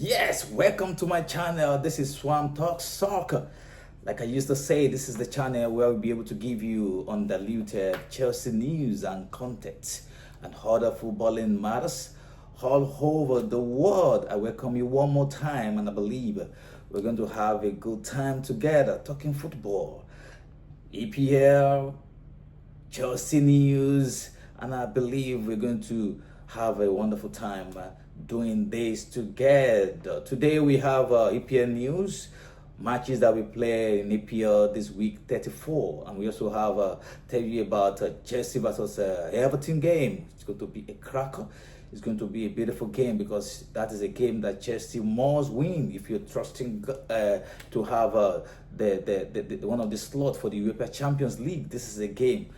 Yes, welcome to my channel. This is Swoam Talk Soccer. Like I used to say, this is the channel where we'll be able to give you undiluted Chelsea news and content and other footballing matters all over the world. I welcome you one more time, and I believe we're going to have a good time together talking football, EPL, Chelsea news, and I believe we're going to have a wonderful time doing this together. Today we have EPL news, matches that we play in EPL this week 34, and we also have tell you about Chelsea versus Everton game. It's going to be a cracker. It's going to be a beautiful game because that is a game that Chelsea must win if you're trusting to have the one of the slot for the European Champions League. This is a game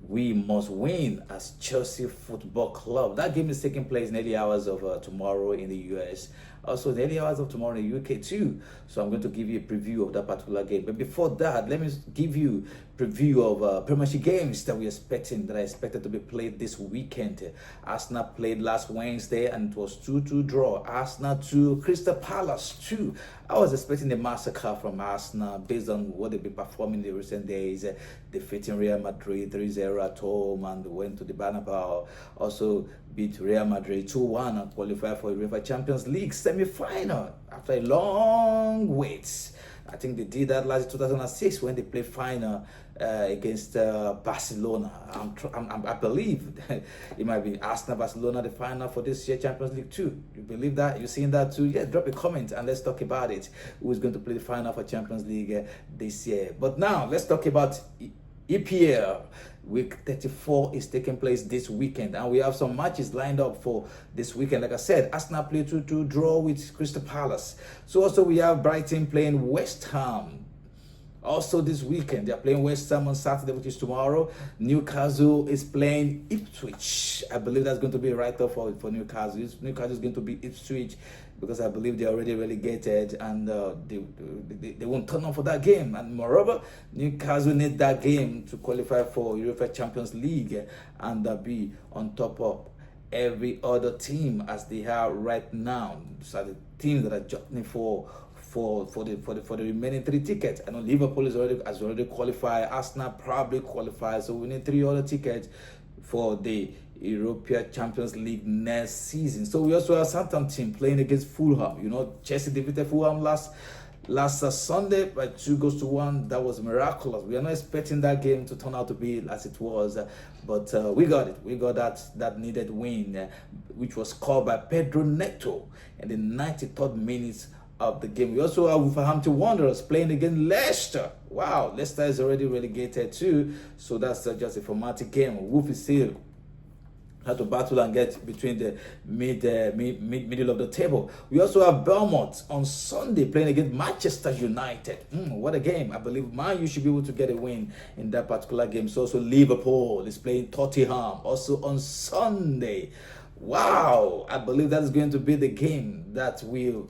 we must win as Chelsea Football Club. That game is taking place in the early hours of tomorrow in the US. Also, in the early hours of tomorrow in the UK too. So I'm going to give you a preview of that particular game. But before that, let me give you a preview of Premiership games that are expected to be played this weekend. Arsenal played last Wednesday and it was 2-2 draw. Arsenal 2, Crystal Palace 2. I was expecting a massacre from Arsenal based on what they've been performing in the recent days, defeating Real Madrid 3-0 at home and went to the Bernabeu. Also beat Real Madrid 2-1 and qualified for the UEFA Champions League semi-final after a long wait. I think they did that last 2006 when they played final against Barcelona. I believe it might be Arsenal Barcelona the final for this year Champions League too. You believe that? You seen that too? Yeah, drop a comment and let's talk about it. Who is going to play the final for Champions League this year? But now let's talk about EPL. Week 34 is taking place this weekend, and we have some matches lined up for this weekend. Like I said, Arsenal play 2-2 draw with Crystal Palace. So also we have Brighton playing West Ham. Also this weekend, they're playing West Ham on Saturday, which is tomorrow. Newcastle is playing Ipswich. I believe that's going to be a write-off for Newcastle. Newcastle is going to be Ipswich because I believe they're already relegated and they won't turn up for that game. And moreover, Newcastle need that game to qualify for UEFA Champions League and be on top of every other team as they are right now. So the teams that are jockeying for the remaining 3 tickets. I know Liverpool has already qualified. Arsenal probably qualified. So we need 3 other tickets for the European Champions League next season. So we also have Southampton playing against Fulham. You know, Chelsea defeated Fulham last Sunday by 2-1. That was miraculous. We are not expecting that game to turn out to be as it was, but we got it. We got that needed win, which was scored by Pedro Neto in the 93rd minute of the game. We also have Wolverhampton Wanderers playing against Leicester. Wow, Leicester is already relegated too, so that's just a formatic game. Wolf is still had to battle and get between the middle of the table. We also have Bournemouth on Sunday playing against Manchester United. What a game. I believe you should be able to get a win in that particular game. So also Liverpool is playing Tottenham also on Sunday. Wow, I believe that is going to be the game that will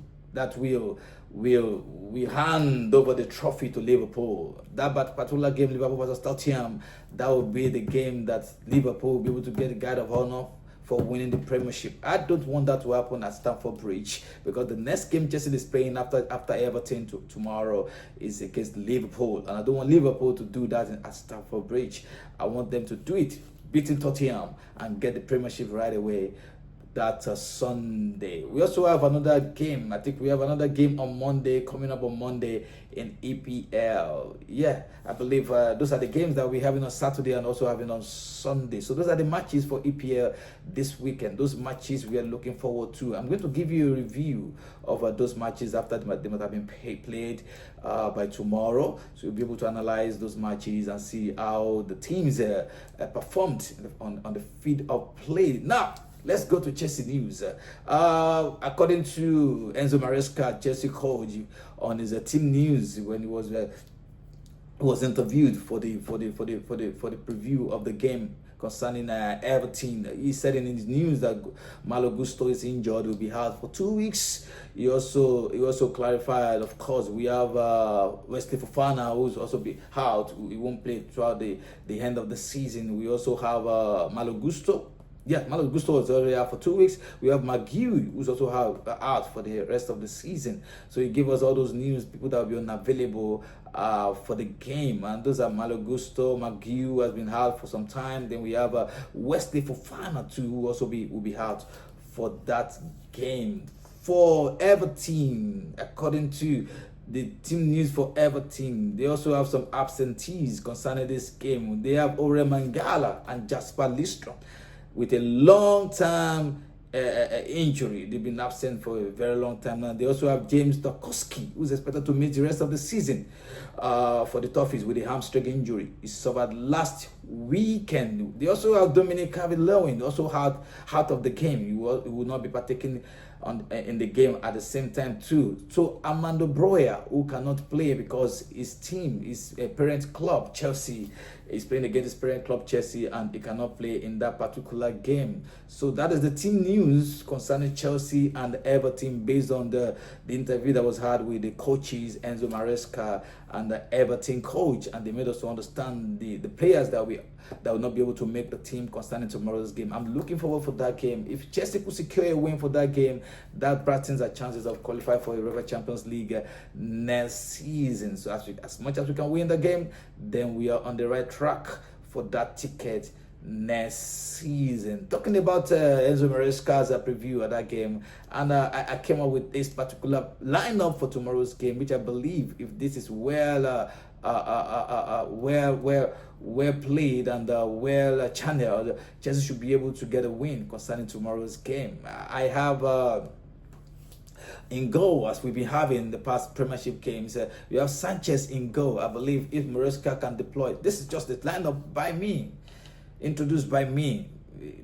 hand over the trophy to Liverpool. That particular game, Liverpool versus Tottenham, that will be the game that Liverpool will be able to get a guard of honor for winning the Premiership. I don't want that to happen at Stamford Bridge because the next game Chelsea is playing after Everton tomorrow is against Liverpool, and I don't want Liverpool to do that at Stamford Bridge. I want them to do it, beating Tottenham and get the Premiership right away. That's Sunday. We also have another game. I think we have another game on Monday, coming up on Monday in EPL. Yeah, I believe those are the games that we're having on Saturday and also having on Sunday. So those are the matches for EPL this weekend. Those matches we are looking forward to. I'm going to give you a review of those matches after they might have been played by tomorrow. So you'll be able to analyze those matches and see how the teams performed on the field of play. Now, let's go to Chelsea news. According to Enzo Maresca, Chelsea coach, on his team news when he was interviewed for the preview of the game concerning Everton, he said in his news that Malo Gusto is injured, will be out for 2 weeks. He also clarified, of course, we have Wesley Fofana, who's also be out. He won't play throughout the end of the season. We also have Malo Gusto Yeah, Malo Gusto is already out for 2 weeks. We have McGee, who's also out for the rest of the season. So he gave us all those news, people that will be unavailable for the game. And those are Malo Gusto, McGee, who has been out for some time. Then we have Wesley Fofana, too, who also will be out for that game. For Everton, according to the team news for Everton, they also have some absentees concerning this game. They have Ore Mangala and Jasper Listrom with a long-term injury. They've been absent for a very long time now. They also have James Dokowski, who's expected to miss the rest of the season for the Toffees with a hamstring injury. He suffered last weekend. They also have Dominic Calvert-Lewin, also out of the game. He will not be partaking in the game at the same time too. So Armando Broya, who cannot play because his team, his parent club Chelsea, is playing against his parent club Chelsea, and he cannot play in that particular game. So that is the team news concerning Chelsea and Everton, based on the interview that was had with the coaches Enzo Maresca and the Everton coach, and they made us to understand the players that will not be able to make the team concerning tomorrow's game. I'm looking forward for that game. If Chelsea could secure a win for that game, that brightens our chances of qualifying for the UEFA Champions League next season. So as much as we can win the game, then we are on the right track for that ticket next season. Talking about Enzo Maresca's preview of that game, and I came up with this particular lineup for tomorrow's game, which I believe, if this is well played and well channeled, Chelsea should be able to get a win concerning tomorrow's game. I have in goal, as we've been having the past Premiership games, we have Sanchez in goal. I believe if Maresca can deploy, this is just the lineup by me, introduced by me.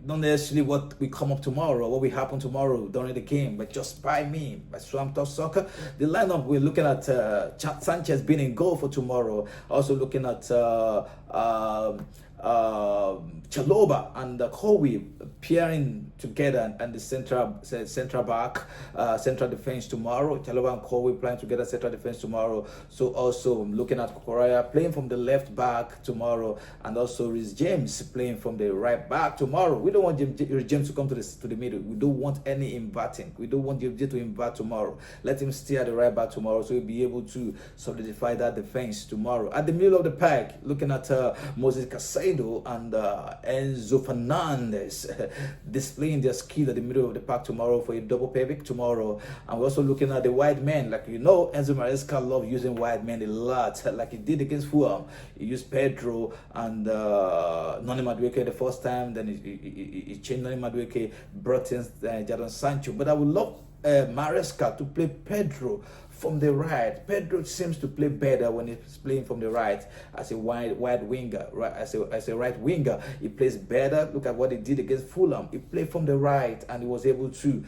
Not necessarily what we come up tomorrow, what will happen tomorrow during the game, but just by me, by Swoam Talk Soccer. The lineup, we're looking at Sanchez being in goal for tomorrow. Also looking at Chaloba and Kowi appearing together, and the central back, central defense tomorrow. Chaloba and Kowi playing together, central defense tomorrow. So also looking at Kokoraya playing from the left back tomorrow, and also Rhys James playing from the right back tomorrow. We don't want James to come to the middle. We don't want any inverting. We don't want James to invert tomorrow. Let him stay at the right back tomorrow, so he'll be able to solidify that defense tomorrow. At the middle of the pack, looking at Moses Caicedo and Enzo Fernandez displaying their skill at the middle of the pack tomorrow for a double pivot tomorrow. And we're also looking at the wide men. Like Enzo Maresca loves using wide men a lot, like he did against Fulham. He used Pedro and Noni Madueke the first time, then he changed Noni Madueke, brought in Jadon Sancho. But I would love Maresca to play Pedro from the right. Pedro seems to play better when he's playing from the right as a wide winger, right? As a right winger, he plays better. Look at what he did against Fulham. He played from the right, and he was able to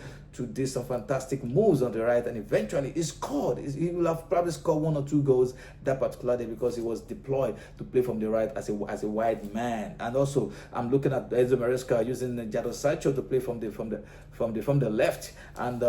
do some fantastic moves on the right, and eventually he scored. He will have probably scored 1 or 2 goals that particular day because he was deployed to play from the right as a wide man. And also, I'm looking at Enzo Maresca using Jadon Sancho to play from the left, and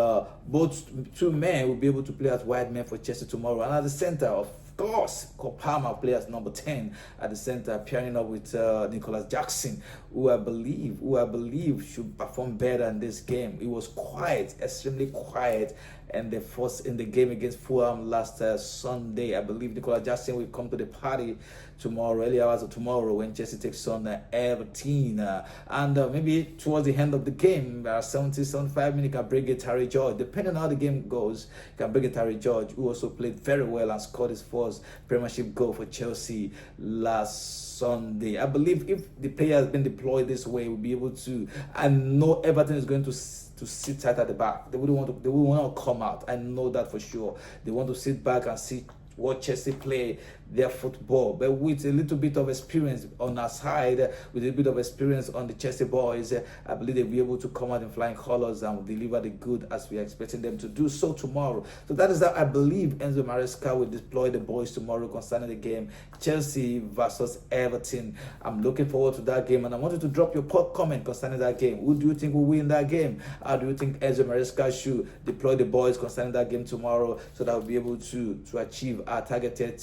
both two men will be able to play as wide men for Chelsea tomorrow. And at the center, of course, Kopama plays number 10 at the center, pairing up with Nicholas Jackson, who I believe should perform better in this game. He was quiet, extremely quiet, and in the game against Fulham last Sunday. I believe Nicholas Jackson will come to the party tomorrow, early hours of tomorrow, when Chelsea takes on Everton. And maybe towards the end of the game, 70, 75 minutes, can bring it Harry George. Depending on how the game goes, can bring it Harry George, who also played very well and scored his first Premiership goal for Chelsea last Sunday. I believe if the player has been deployed this way, we'll be able to. I know Everton is going to sit tight at the back. They will not come out. I know that for sure. They want to sit back and see what Chelsea play their football, but with a little bit of experience on our side, with a bit of experience on the Chelsea boys, I believe they'll be able to come out in flying colors and deliver the good as we're expecting them to do so tomorrow. So that is how I believe Enzo Maresca will deploy the boys tomorrow concerning the game, Chelsea versus Everton. I'm looking forward to that game, and I want you to drop your comment concerning that game. Who do you think will win that game? How do you think Enzo Maresca should deploy the boys concerning that game tomorrow, so that we'll be able to achieve our targeted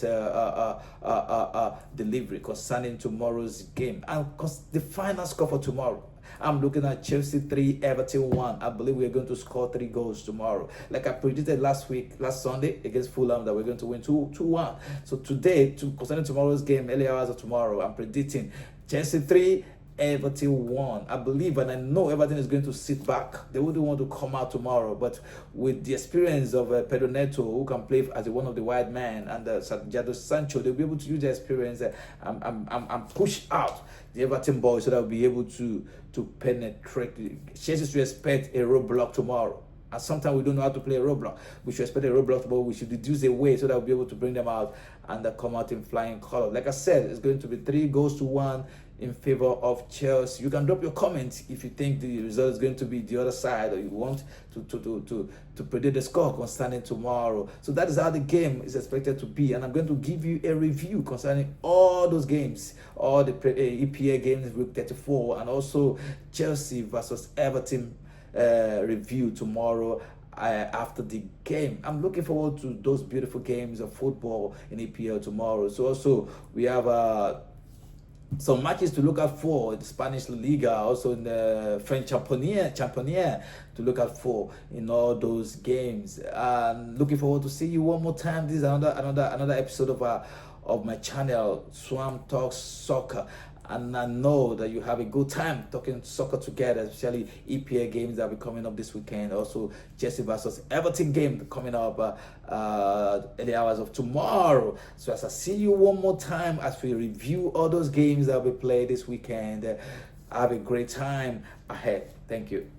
delivery concerning tomorrow's game and the final score for tomorrow? I'm looking at Chelsea 3, Everton 1. I believe we're going to score 3 goals tomorrow. Like I predicted last Sunday against Fulham, that we're going to win 2-1. So today, concerning tomorrow's game, early hours of tomorrow, I'm predicting Chelsea 3, Everton 1. I believe and I know Everton is going to sit back. They wouldn't want to come out tomorrow, but with the experience of Pedro Neto, who can play as one of the wide men, and Jadon Sancho, they'll be able to use their experience and push out the Everton boys so that we'll be able to penetrate. Chelsea should expect a roadblock tomorrow. And sometimes we don't know how to play a roadblock. We should expect a roadblock, but we should reduce the way so that we'll be able to bring them out and come out in flying colors. Like I said, it's going to be 3-1 in favor of Chelsea. You can drop your comments if you think the result is going to be the other side, or you want to predict the score concerning tomorrow. So that is how the game is expected to be, and I'm going to give you a review concerning all those games, all the EPL games, week 34, and also Chelsea versus Everton review tomorrow after the game. I'm looking forward to those beautiful games of football in EPL tomorrow. So also we have some matches to look out for in the Spanish La Liga, also in the French Championnat to look out for in all those games. Looking forward to see you one more time. This is another episode of my channel, Swoam Talks Soccer. And I know that you have a good time talking soccer together, especially EPL games that will be coming up this weekend. Also, Chelsea versus Everton game coming up in the hours of tomorrow. So as I see you one more time, as we review all those games that will be played this weekend, have a great time ahead. Thank you.